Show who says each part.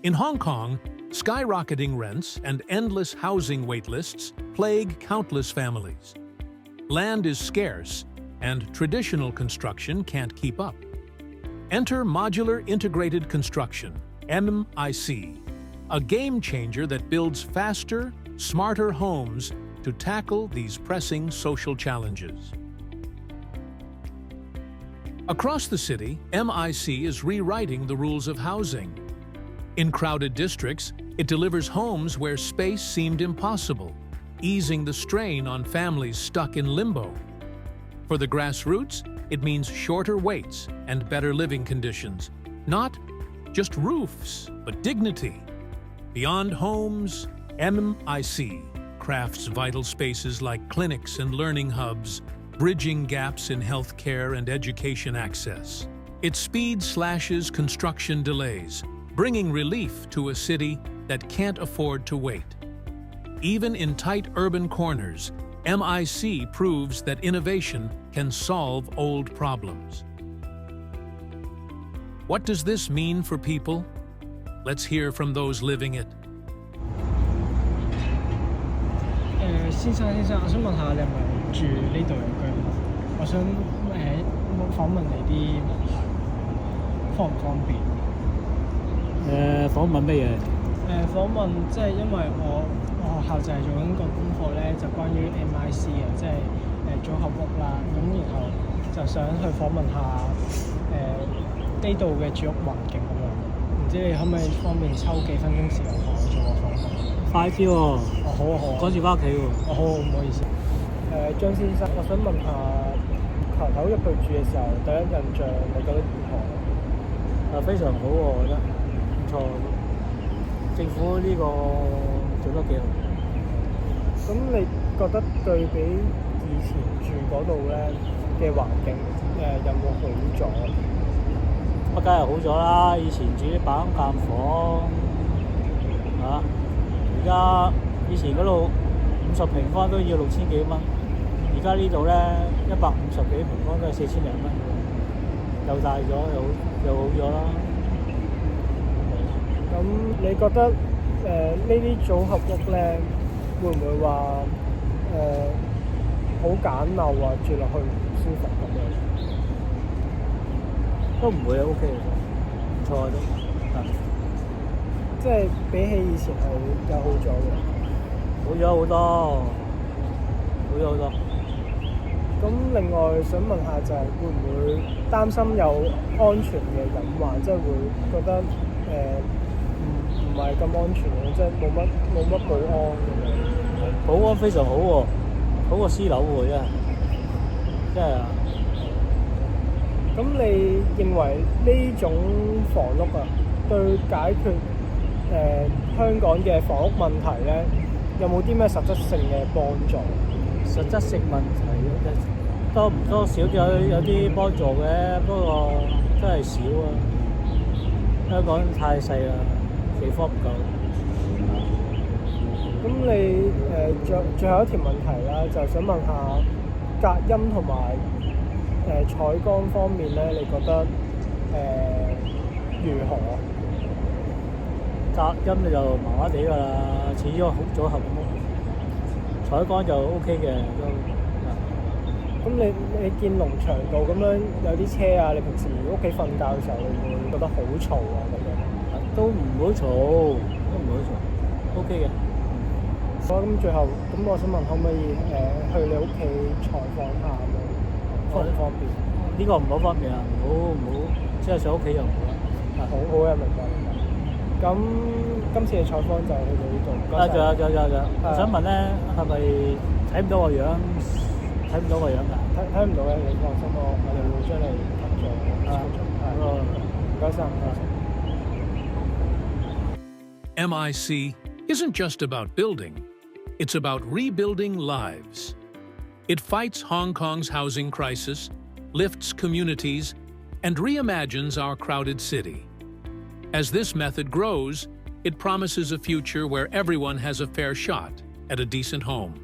Speaker 1: In Hong Kong, skyrocketing rents and endless housing waitlists plague countless families. Land is scarce, and traditional construction can't keep up. Enter Modular Integrated Construction, MIC, a game changer that builds faster, smarter homes to tackle these pressing social challenges. Across the city, MIC is rewriting the rules of housing. In crowded districts, it delivers homes where space seemed impossible, easing the strain on families stuck in limbo. For the grassroots, it means shorter waits and better living conditions. Not just roofs, but dignity. Beyond homes, MIC crafts vital spaces like clinics and learning hubs, bridging gaps in healthcare and education access. Its speed slashes construction delays, bringing relief to a city that can't afford to wait. Even in tight urban corners, MIC proves that innovation can solve old problems. What does this mean for people? Let's hear from those living it.
Speaker 2: 先生，我想問下你係咪住呢度嘅居民？我想訪問你啲方唔方便？
Speaker 3: 訪問咩嘢？
Speaker 2: 訪問即係因為我學校就係做緊個功課咧，就關於 MIC 嘅，即係組合屋啦。咁然後就想去訪問下呢度嘅住屋環境咁樣。唔知你可唔可以方便抽幾分鐘時間同我做個訪問？
Speaker 3: 快啲喎！
Speaker 2: 好啊好啊，
Speaker 3: 趕住翻屋企喎！
Speaker 2: 好，唔好意思。張先生，我想問下頭頭入去住嘅時候，第一印象你覺得如何？
Speaker 3: 非常好喎，我覺得唔錯。政府呢個做得幾好。
Speaker 2: 咁你覺得對比以前住嗰度咧嘅環境有冇好咗？
Speaker 3: 梗係好咗啦！以前住啲板間房嚇，而家以前嗰度50平方都要6000幾蚊，而家呢度咧150幾平方都係4000零蚊，又大咗又好咗啦。
Speaker 2: 咁你覺得呢啲組合屋咧會唔會話好簡陋啊，住落去唔舒服咁樣？
Speaker 3: 都唔會啊 ，OK 嘅，唔錯都。
Speaker 2: 即係比起以前係有好咗嘅。
Speaker 3: 好咗好多，好咗好多。
Speaker 2: 咁另外想問下就係會唔會擔心有安全嘅隱患，即係會覺得唔係咁安全嘅，即係冇乜保安咁樣。
Speaker 3: 保安非常好喎，好過私樓喎，真係啊！
Speaker 2: 咁你認為呢種房屋啊，對解決香港嘅房屋問題咧，有冇啲咩實質性嘅幫助？
Speaker 3: 實質性問題多唔多少都有啲幫助嘅，不過真係少啊！香港太細啦，地方唔夠。
Speaker 2: 咁你最後一條問題啦，就想問下隔音同埋採光方面咧，你覺得如何？
Speaker 3: 隔音就麻麻地㗎啦，似咗組合屋。採光就 OK 嘅都。
Speaker 2: 咁你見農場道咁樣有啲車啊，你平時屋企瞓覺嘅時候，你會唔會覺得好嘈啊咁樣？
Speaker 3: 都唔會嘈，都唔會嘈 ，OK 嘅。
Speaker 2: 好，咁最後咁我想問可唔可以去你屋企採訪下咁樣，方唔方便？
Speaker 3: 呢個唔好方便啊，唔好，即係上屋企就唔好啦。
Speaker 2: 好啊，明白。咁今次嘅採訪就去到呢度。
Speaker 3: 仲有，我想問咧，係咪睇唔到個樣？睇唔到個樣㗎？
Speaker 2: 睇唔到嘅，你放心，我哋會將你吸咗。唔該晒。
Speaker 1: MIC isn't just about building, it's about rebuilding lives. It fights Hong Kong's housing crisis, lifts communities, and reimagines our crowded city. As this method grows, it promises a future where everyone has a fair shot at a decent home.